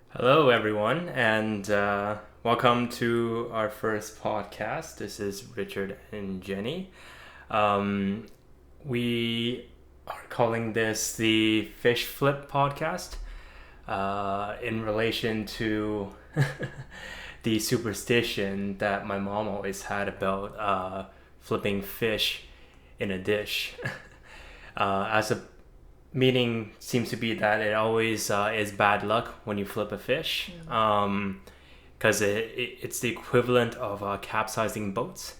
Hello, everyone, and welcome to our first podcast. This is Richard and Jenny. We are calling this the Fish Flip podcast in relation to the superstition that my mom always had about flipping fish in a dish. As a meaning seems to be that it always is bad luck when you flip a fish, because it's the equivalent of capsizing boats.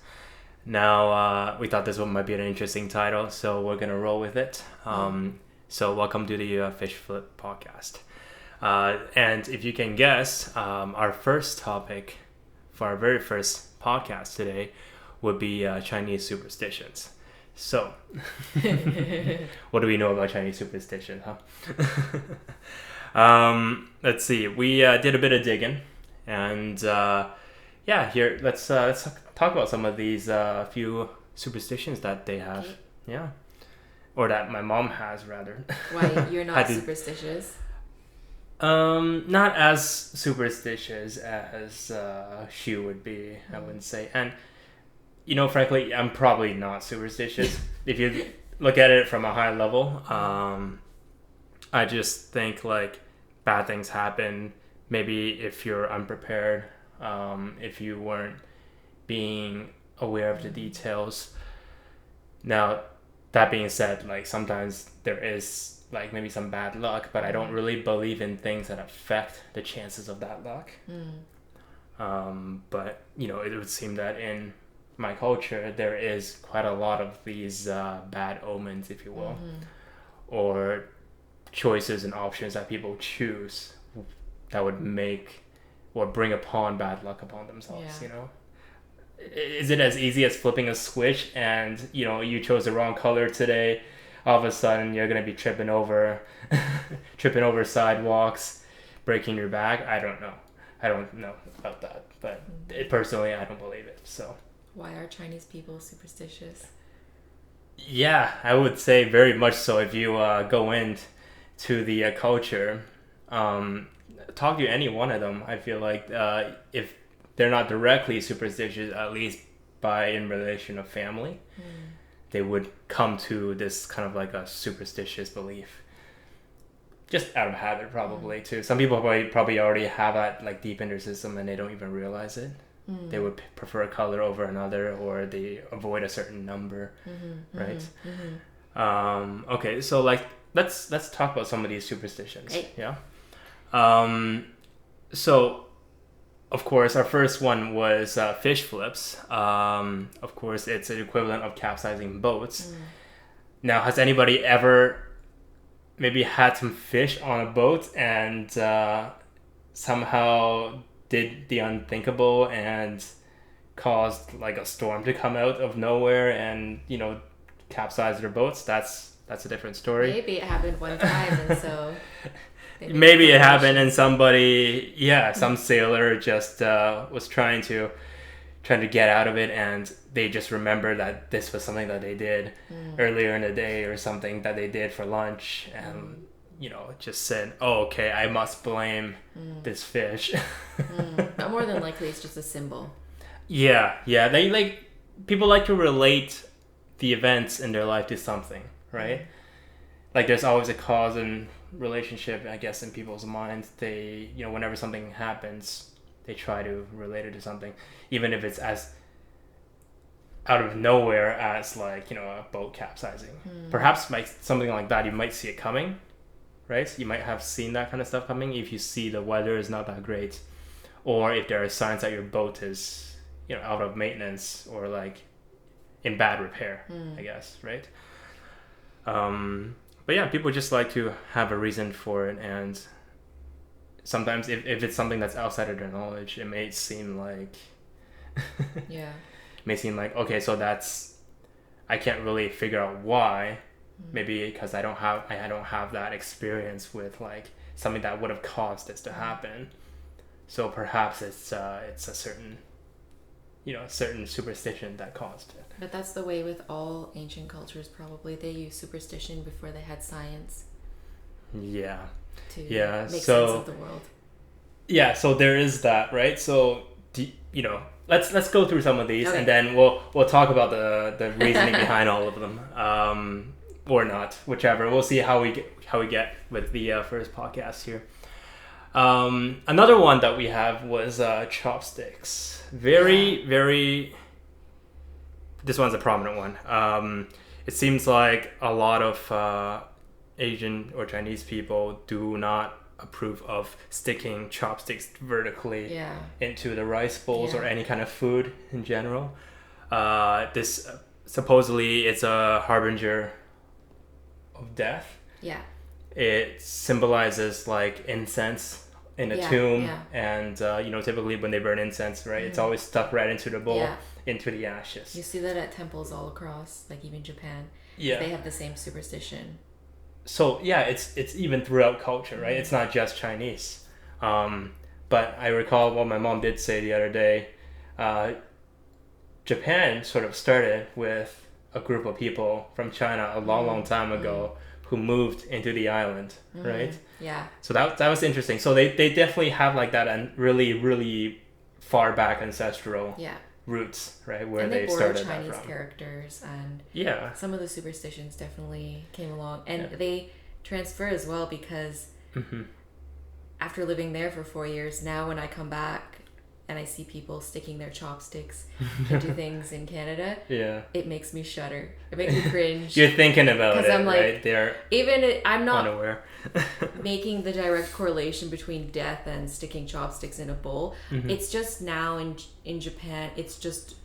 Now, we thought this one might be an interesting title, so we're gonna roll with it. So welcome to the Fish Flip podcast. And if you can guess, our first topic for our very first podcast today would be Chinese superstitions. So, what do we know about Chinese superstition, huh? Let's see. We did a bit of digging, and here let's talk about some of these few superstitions that they have. Okay. Yeah, or that my mom has rather. Why you're not superstitious? Not as superstitious as she would be, I wouldn't say, and. Frankly, I'm probably not superstitious. If you look at it from a high level, I just think like bad things happen. Maybe if you're unprepared, if you weren't being aware of the details. Now, that being said, like sometimes there is like maybe some bad luck, but I don't really believe in things that affect the chances of that luck. But it would seem that in my culture there is quite a lot of these bad omens, if you will, or choices and options that people choose that would make or bring upon bad luck upon themselves. Is it as easy as flipping a switch and you chose the wrong color today, all of a sudden you're gonna be tripping over sidewalks, breaking your back? I don't know about that, but personally I don't believe it. So why are Chinese people superstitious? yeah, I would say very much so. If you go into the culture, talk to any one of them, I feel like if they're not directly superstitious, at least in relation of family, they would come to this kind of like a superstitious belief. Just out of habit, probably, too. Some people probably already have that like deep in their system and they don't even realize it. They would prefer a color over another, or they avoid a certain number, right? Okay, so like let's talk about some of these superstitions. Hey. Yeah. So of course our first one was fish flips. Of course it's an equivalent of capsizing boats. Now, has anybody ever maybe had some fish on a boat and somehow did the unthinkable and caused like a storm to come out of nowhere and capsize their boats? That's a different story. Maybe it happened one time, and so maybe it happened and somebody, some sailor just was trying to get out of it, and they just remember that this was something that they did earlier in the day, or something that they did for lunch, and just said, oh, okay, I must blame this fish. But more than likely it's just a symbol. Yeah, they people like to relate the events in their life to something, right? Like there's always a cause and relationship, I guess, in people's minds. They, whenever something happens, they try to relate it to something, even if it's as out of nowhere as like, a boat capsizing. Perhaps like something like that, you might see it coming, right? You might have seen that kind of stuff coming if you see the weather is not that great, or if there are signs that your boat is, out of maintenance or like in bad repair, I guess, right? But yeah, people just like to have a reason for it, and sometimes if it's something that's outside of their knowledge, it may seem like okay, so that's, I can't really figure out why. Maybe because I don't have that experience with like something that would have caused this to happen. So perhaps it's a certain certain superstition that caused it. But that's the way with all ancient cultures, probably. They used superstition before they had science. Yeah. to Yeah. make So sense of the world. yeah, so there is that, right? So let's go through some of these, Okay. and then we'll talk about the reasoning behind all of them, or not, whichever. We'll see how we get with the first podcast here. Another one that we have was chopsticks. Very. This one's a prominent one. It seems like a lot of Asian or Chinese people do not approve of sticking chopsticks vertically into the rice bowls or any kind of food in general. This supposedly it's a harbinger of death. Yeah. It symbolizes like incense in a tomb, and typically when they burn incense, right, it's always stuck right into the bowl, into the ashes. You see that at temples all across, like even Japan. Yeah, they have the same superstition. So yeah, it's even throughout culture, right? It's not just Chinese. But I recall what my mom did say the other day. Japan sort of started with a group of people from China a long time ago who moved into the island, right? Yeah. So that was interesting. So they definitely have like that and really far back ancestral roots, right? Where and they started Chinese that from. characters, and some of the superstitions definitely came along, and they transfer as well because after living there for 4 years, now when I come back and I see people sticking their chopsticks into things in Canada, it makes me shudder. It makes me cringe. You're thinking about it, I'm like, right? They're I'm not unaware. making the direct correlation between death and sticking chopsticks in a bowl. It's just now in Japan, it's just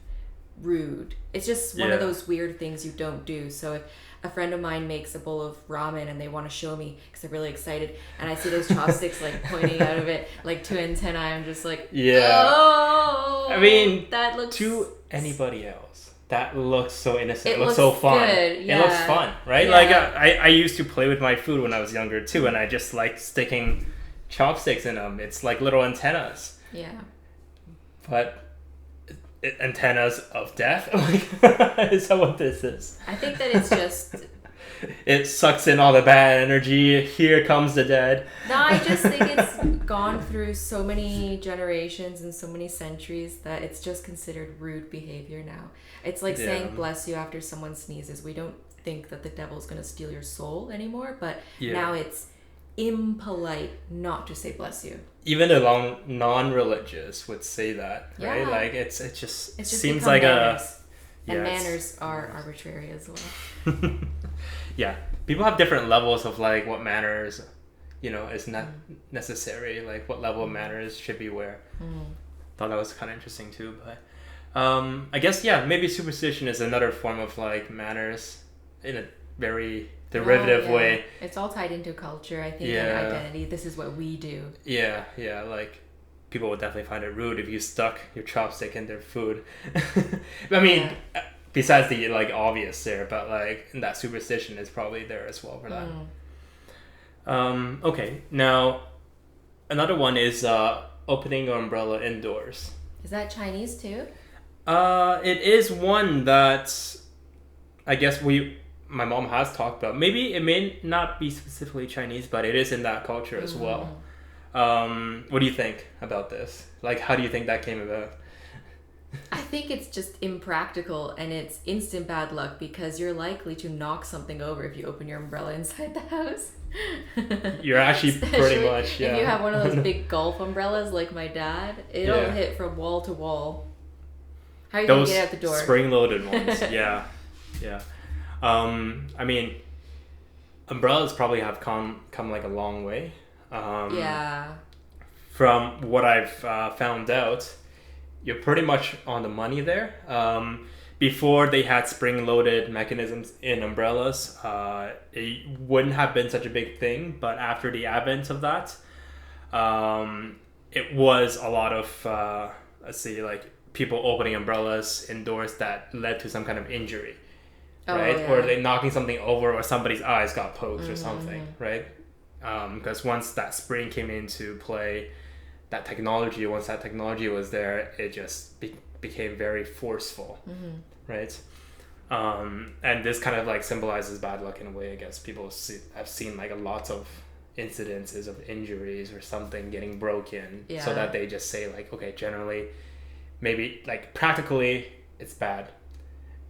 rude. It's just one of those weird things you don't do. So if a friend of mine makes a bowl of ramen and they want to show me because they're really excited, and I see those chopsticks like pointing out of it like two antennae, I'm just like, oh, I mean, that looks to anybody else, that looks so innocent. It looks so fun. Good. It looks fun, right? Like I used to play with my food when I was younger too, and I just like sticking chopsticks in them. It's like little antennas. Yeah. But antennas of death? Like, is that what this is? I think that it's just... It sucks in all the bad energy. Here comes the dead. No, I just think it's gone through so many generations and so many centuries that it's just considered rude behavior now. It's like saying bless you after someone sneezes. We don't think that the devil's going to steal your soul anymore, but now it's impolite not to say bless you. Even the non-religious would say that, right? Like it just seems like manners. And manners are arbitrary as well. Yeah, people have different levels of like what manners, is not necessary. Like what level of manners should be where. Thought that was kind of interesting too, but I guess maybe superstition is another form of like manners in a very derivative way. It's all tied into culture, I think, and identity. This is what we do. Yeah, like people would definitely find it rude if you stuck your chopstick in their food. I mean, besides the like obvious there, but like that superstition is probably there as well for that. Okay, now another one is opening your umbrella indoors. Is that Chinese too? It is one that I guess my mom has talked about. Maybe it may not be specifically Chinese, but it is in that culture as well. What do you think about this? Like, how do you think that came about? I think it's just impractical, and it's instant bad luck because you're likely to knock something over if you open your umbrella inside the house. You're actually pretty much, if you have one of those big golf umbrellas like my dad, it'll hit from wall to wall. How are you going to get out the door? Spring-loaded ones, yeah. I mean, umbrellas probably have come like a long way. From what I've found out, you're pretty much on the money there. Before they had spring-loaded mechanisms in umbrellas, it wouldn't have been such a big thing. But after the advent of that, it was a lot of like people opening umbrellas indoors that led to some kind of injury, right? Or they knocking something over, or somebody's eyes got poked or something, right? Because once that spring came into play, once that technology was there, it just became very forceful, right? And this kind of like symbolizes bad luck in a way. I guess people have seen like a lot of incidences of injuries or something getting broken, Yeah. so that they just say like, okay, generally, maybe like practically it's bad.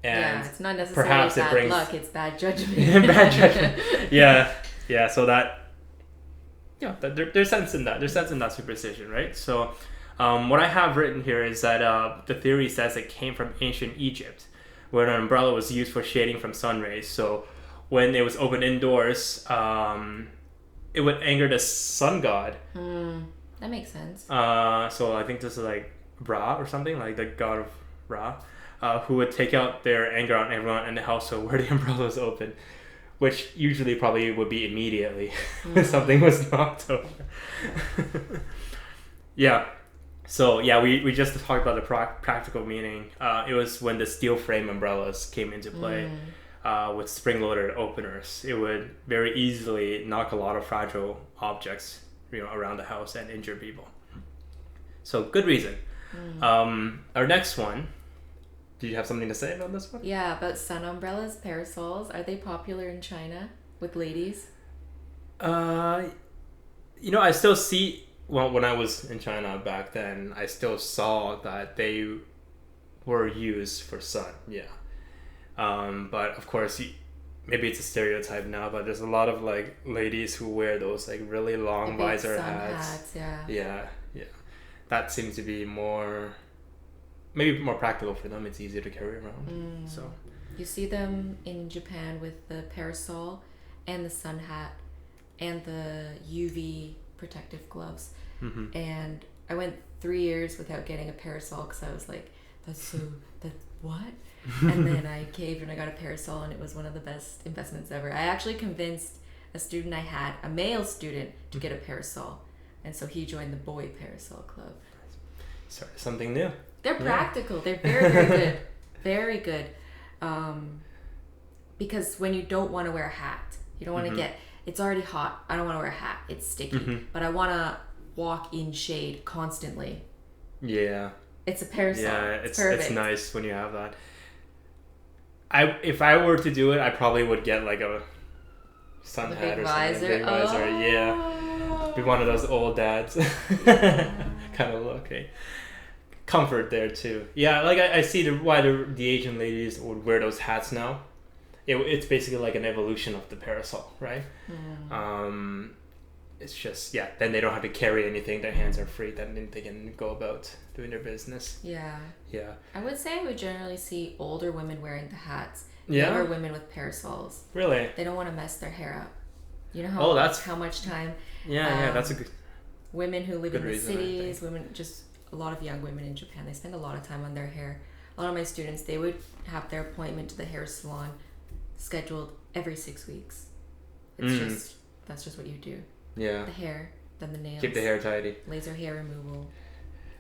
And it's not necessarily perhaps bad it brings luck, it's bad judgment. bad judgment. Yeah. So that, there's sense in that. There's sense in that superstition, right? So, what I have written here is that the theory says it came from ancient Egypt, where an umbrella was used for shading from sun rays. So, when it was open indoors, it would anger the sun god. That makes sense. So I think this is like Ra or something, like the god of Ra, who would take out their anger on everyone in the household where the umbrella was open, which usually probably would be immediately if something was knocked over. Yeah. So yeah, we just talked about the practical meaning. It was when the steel frame umbrellas came into play. With spring-loaded openers, it would very easily knock a lot of fragile objects, around the house and injure people. So good reason. Our next one. Do you have something to say about this one? Yeah, about sun umbrellas, parasols. Are they popular in China with ladies? I still see. Well, when I was in China back then, I still saw that they were used for sun. Yeah. But of course, maybe it's a stereotype now, but there's a lot of like ladies who wear those like really long visor hats. Yeah. That seems to be maybe more practical for them. It's easier to carry around. So you see them in Japan with the parasol and the sun hat and the UV protective gloves. And I went 3 years without getting a parasol because I was like, that's what? And then I caved and I got a parasol, and it was one of the best investments ever. I actually convinced a student I had, a male student, to get a parasol, and so he joined the boy parasol club. Started something new. They're practical. They're very, very good. Very good. Because when you don't want to wear a hat, you don't want to it's already hot. I don't want to wear a hat. It's sticky. But I want to walk in shade constantly. Yeah. It's a parasol. Yeah, it's perfect. It's nice when you have that. If I were to do it, I probably would get like a sun hat or something. Big visor. Yeah. Be one of those old dads kind of look. Okay. Comfort there too. Yeah, like I see why the Asian ladies would wear those hats now. It's basically like an evolution of the parasol, right? It's just, then they don't have to carry anything. Their hands are free. Then they can go about doing their business. Yeah. Yeah. I would say I would generally see older women wearing the hats. Yeah. Younger women with parasols. Really? They don't want to mess their hair up. You know how much time. Yeah, that's a good. Women who live in the cities, just a lot of young women in Japan, they spend a lot of time on their hair. A lot of my students, they would have their appointment to the hair salon scheduled every 6 weeks. That's just what you do. Yeah. The hair, then the nails. Keep the hair tidy. Laser hair removal.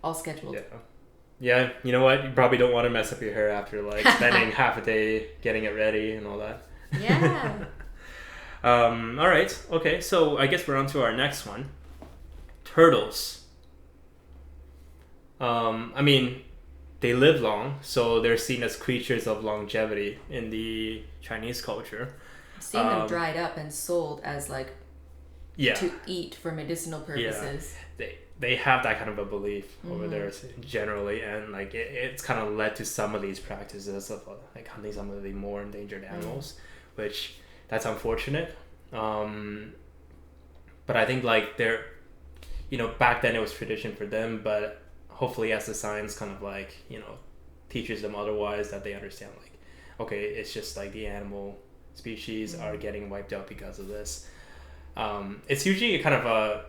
All scheduled. Yeah, you know what? You probably don't want to mess up your hair after like spending half a day getting it ready and all that. Yeah. All right. Okay, so I guess we're on to our next one. Turtles. I mean, they live long, so they're seen as creatures of longevity in the Chinese culture. I've seen them dried up and sold as like to eat for medicinal purposes. Yeah. They have that kind of a belief over there generally, and like it's kind of led to some of these practices of like hunting some of the more endangered animals, which that's unfortunate. But I think like they're, back then it was tradition for them, but hopefully as the science kind of like, teaches them otherwise, that they understand like, okay, it's just like the animal species are getting wiped out because of this. It's usually kind of a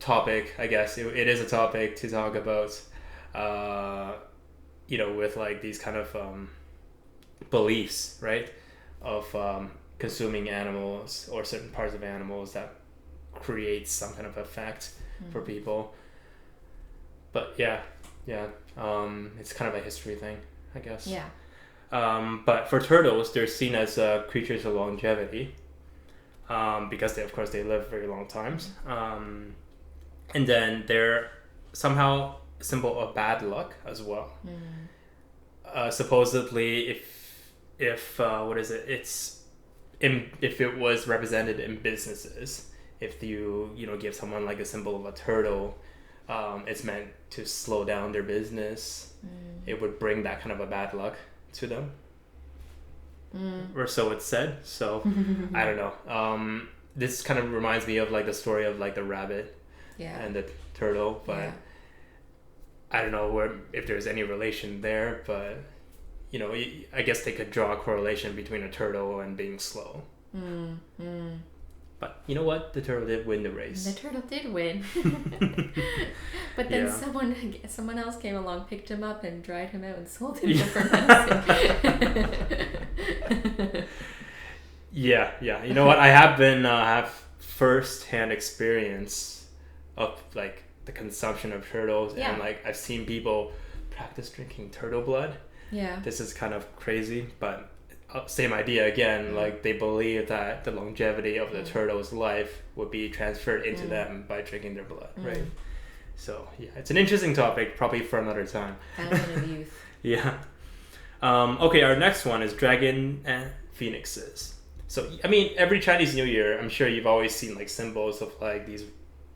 topic, I guess. It is a topic to talk about, with like these kind of beliefs, right? Of consuming animals or certain parts of animals that creates some kind of effect for people. But it's kind of a history thing, I guess. Yeah. But for turtles, they're seen as creatures of longevity, because they live very long times. And then they're somehow a symbol of bad luck as well. Supposedly, if what is it? It's if it was represented in businesses, if you give someone like a symbol of a turtle, it's meant to slow down their business. It would bring that kind of a bad luck to them, or so it's said. So I don't know. This kind of reminds me of like the story of like the rabbit and the turtle, but I don't know if there's any relation there, but I guess they could draw a correlation between a turtle and being slow. But you know what? The turtle did win the race. The turtle did win. But then someone else came along, picked him up, and dried him out and sold him for medicine. Yeah. You know what? I have been have first-hand experience of like the consumption of turtles, and like I've seen people practice drinking turtle blood. Yeah. This is kind of crazy, but same idea again. Like they believe that the longevity of the turtle's life would be transferred into them by drinking their blood, right? So yeah, it's an interesting topic, probably for another time. Fountain of youth. Yeah. Okay, our next one is dragon and phoenixes. So I mean, every Chinese New Year, I'm sure you've always seen like symbols of like these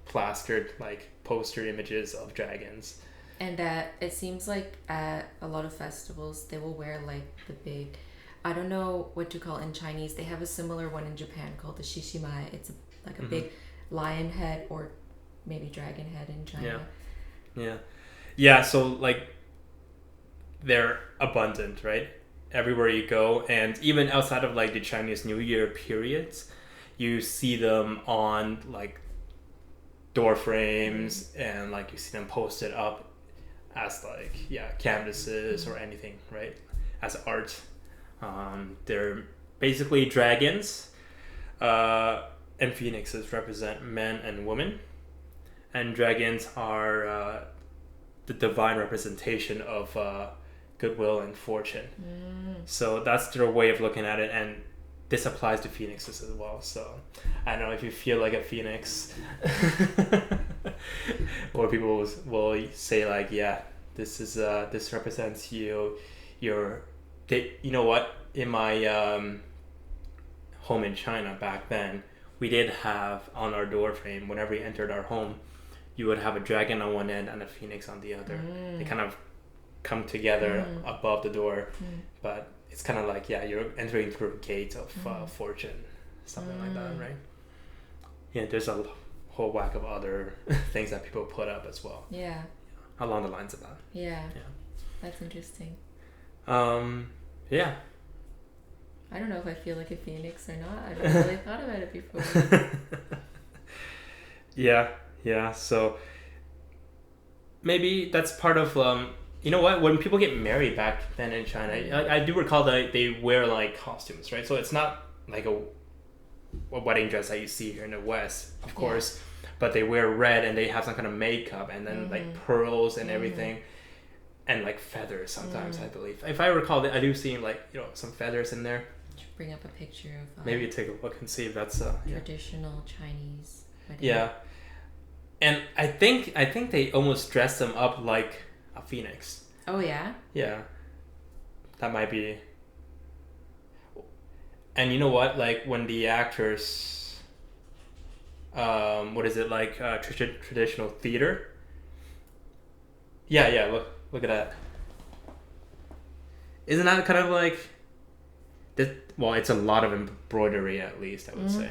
plastered like poster images of dragons. And it seems like at a lot of festivals, they will wear like the big, I don't know what to call it in Chinese. They have a similar one in Japan called the shishimai. It's like a big lion head or maybe dragon head in China. Yeah. So like they're abundant, right? Everywhere you go, and even outside of like the Chinese New Year periods, you see them on like door frames, and like you see them posted up as like canvases or anything, right? As art. They're basically dragons, and phoenixes represent men and women, and dragons are the divine representation of goodwill and fortune. So that's their way of looking at it, and this applies to phoenixes as well. So I don't know if you feel like a phoenix, or people will say like, this is this represents you. You know what? In my home in China back then, we did have on our door frame, whenever we entered our home, you would have a dragon on one end and a phoenix on the other. They kind of come together above the door, but it's kind of like you're entering through a gate of fortune, something like that, right? Yeah, there's a whole whack of other things that people put up as well. Yeah. Along the lines of that. Yeah. That's interesting. Yeah. I don't know if I feel like a phoenix or not. I haven't really thought about it before. Yeah. So maybe that's part of you know what? When people get married back then in China, I do recall that they wear like costumes, right? So it's not like a wedding dress that you see here in the West, of course, but they wear red and they have some kind of makeup and then like pearls and everything, and like feathers sometimes. I believe, if I recall, I do see like some feathers in there. Should bring up a picture of maybe take a look and see if that's traditional Chinese wedding. Yeah, and I think they almost dress them up like a phoenix. Oh yeah? Yeah. That might be. And you know what? Like when the actors, what is it like? Traditional theater. Yeah. Look at that. Isn't that kind of like? Well, it's a lot of embroidery, at least I would say.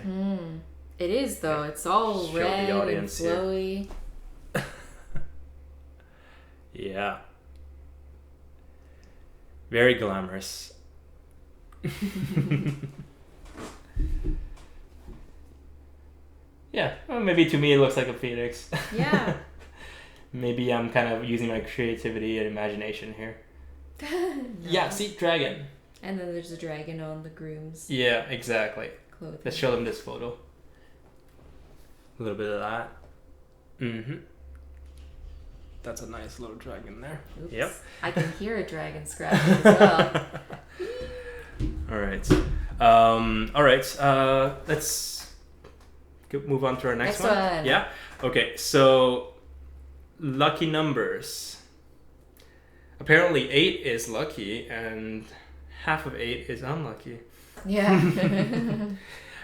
It is though. It's all Show red the audience and flowy. Yeah. Very glamorous. Yeah, well, maybe to me it looks like a phoenix. Yeah. Maybe I'm kind of using my creativity and imagination here. No. Yeah, see, dragon. And then there's a dragon on the groom's. Yeah, exactly. Clothing. Let's show them this photo. A little bit of that. That's a nice little dragon there. Oops. Yep. I can hear a dragon scratching as well. All right. Let's move on to our next one. Yeah. Okay. So, lucky numbers. Apparently, 8 is lucky, and half of 8 is unlucky. Yeah.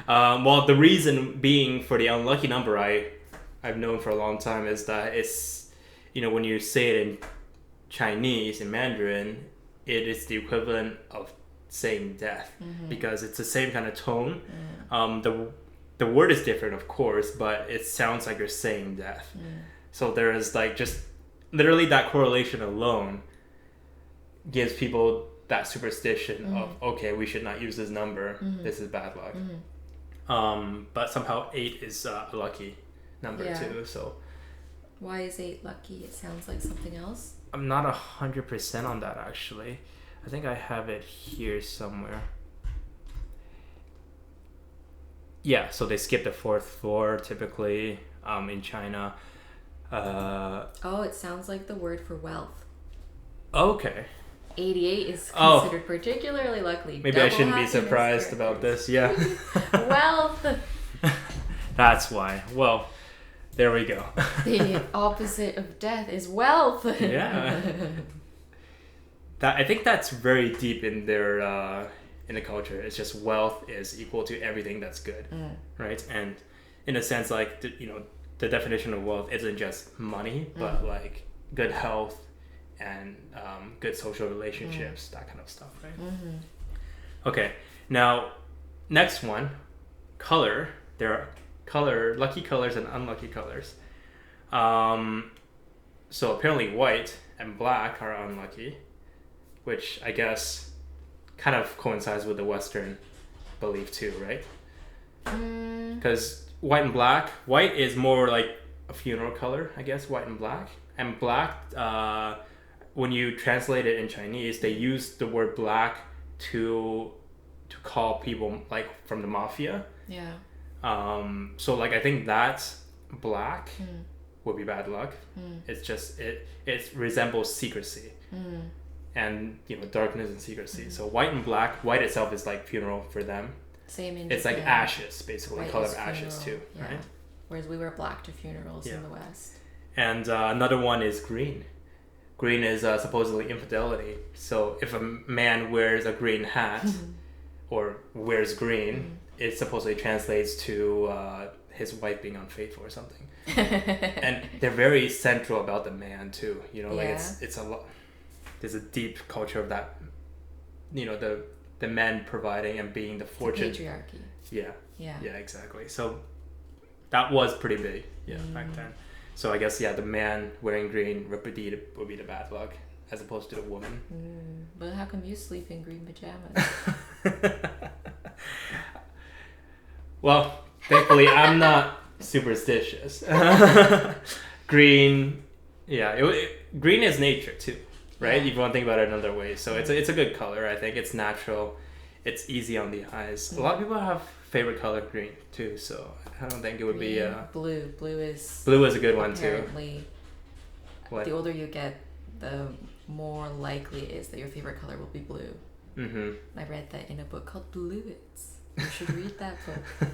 Well, the reason being for the unlucky number I've known for a long time is that it's, when you say it in Chinese, in Mandarin, it is the equivalent of saying death because it's the same kind of tone. The word is different, of course, but it sounds like you're saying death. So there is like just literally that correlation alone gives people that superstition of, okay, we should not use this number. This is bad luck. But somehow 8 is a lucky number too. So why is 8 lucky? It sounds like something else. I'm not 100% on that actually. I think I have it here somewhere. Yeah, so they skip the 4th floor typically in China. It sounds like the word for wealth. Okay. 88 is considered particularly lucky. Maybe I shouldn't be surprised about this. Yeah. Wealth. That's why. Well, there we go. The opposite of death is wealth. Yeah. I think that's very deep in their in the culture. It's just wealth is equal to everything that's good, right? And in a sense, like the definition of wealth isn't just money, but like good health and good social relationships, that kind of stuff, right? Okay, now next one, color. There are lucky colors and unlucky colors. So apparently white and black are unlucky, which I guess kind of coincides with the Western belief too, right? Because white is more like a funeral color, I guess, white and black. And black, when you translate it in Chinese, they use the word black to call people like from the mafia. Yeah. So like I think that's black would be bad luck. It's just it resembles secrecy. And darkness and secrecy. So white and black, white itself is like funeral for them. Same in It's Japan. like ashes, basically, White color is of ashes funeral, too, yeah. right? Whereas we wear black to funerals in the West. And another one is green. Green is supposedly infidelity. So if a man wears a green hat or wears green, it supposedly translates to his wife being unfaithful or something. And they're very central about the man too. Like it's a lot. There's a deep culture of that. The men providing and being the fortune. The patriarchy. Yeah, exactly. So that was pretty big, back then. So I guess the man wearing green would be the bad luck as opposed to the woman. But how come you sleep in green pajamas? Well, thankfully I'm not superstitious. Green, green is nature too, right? If you want to think about it another way. So it's a good color. I think it's natural. It's easy on the eyes. A lot of people have favorite color green too, so I don't think it would be blue. Blue is a good one too. The older you get, the more likely it is that your favorite color will be blue. I read that in a book called Bluets. You should read that book.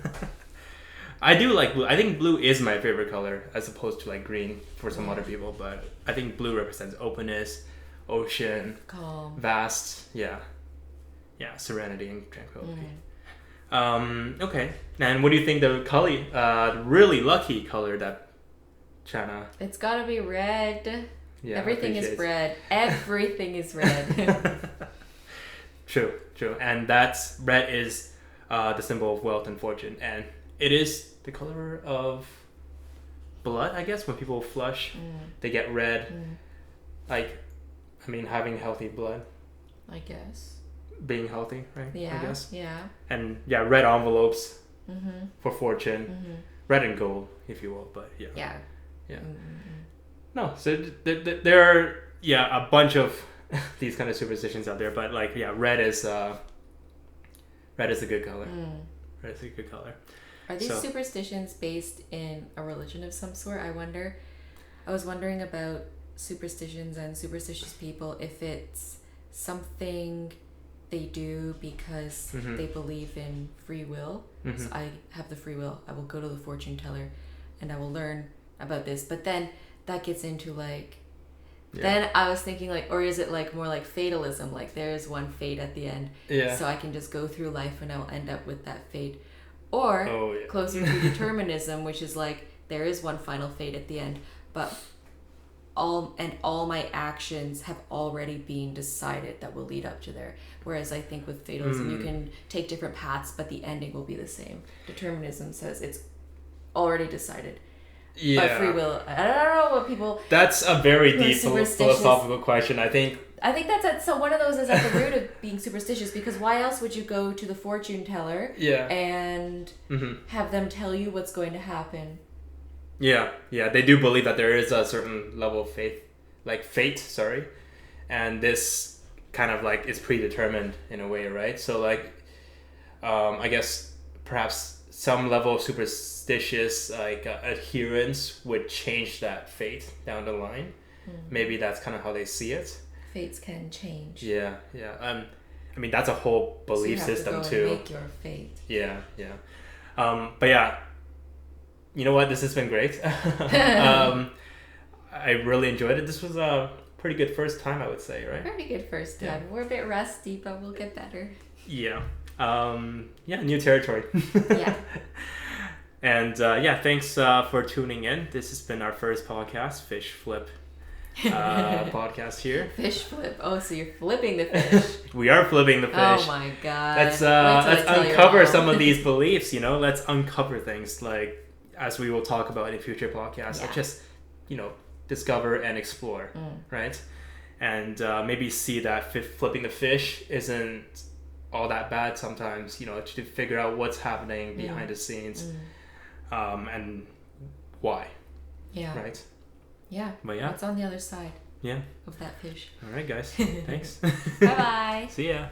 I do like blue. I think blue is my favorite color as opposed to like green for some other people, but I think blue represents openness, ocean, calm, vast, serenity and tranquility. Okay, and what do you think the really lucky color that China? It's gotta be red. Yeah, everything is red. Everything is red. True, and red is the symbol of wealth and fortune, and it is the color of blood. I guess when people flush, they get red. Having healthy blood. I guess. Being healthy, right? Yeah. I guess. Yeah. And red envelopes for fortune, red and gold, if you will. But yeah. No, so there are a bunch of these kind of superstitions out there, but red is a good color. Red is a good color. Are these superstitions based in a religion of some sort? I was wondering about superstitions and superstitious people, if it's something they do because they believe in free will. So I have the free will. I will go to the fortune teller and I will learn about this. But then that gets into Then I was thinking like, or is it like more like fatalism? Like there's one fate at the end. Yeah. So I can just go through life and I'll end up with that fate. Or closer to determinism, which is like there is one final fate at the end, but all my actions have already been decided that will lead up to there. Whereas I think with fatalism, you can take different paths, but the ending will be the same. Determinism says it's already decided. Yeah. But free will, I don't know what people... That's a very deep philosophical question. I think that's one of those is at the root of being superstitious, because why else would you go to the fortune teller and have them tell you what's going to happen? Yeah, they do believe that there is a certain level of fate, and this kind of like is predetermined in a way, right? So like, I guess perhaps some level of superstitious like adherence would change that fate down the line. Maybe that's kind of how they see it. Fates can change. Yeah. I mean that's a whole belief system to too. Make your fate. Yeah. But yeah. You know what? This has been great. I really enjoyed it. This was a pretty good first time, I would say, right? Pretty good first time. Yeah. We're a bit rusty, but we'll get better. Yeah. New territory. Yeah. And thanks for tuning in. This has been our first podcast, Fish Flip podcast here. Fish flip. Oh, so you're flipping the fish. We are flipping the fish. Oh my god. Let's uncover some of these beliefs, let's uncover things like as we will talk about in future podcasts. Or just, discover and explore, right? And maybe see that flipping the fish isn't all that bad sometimes, to figure out what's happening behind the scenes and why. Yeah. Right? Yeah. But yeah. What's on the other side of that fish? All right, guys. Thanks. Bye-bye. See ya.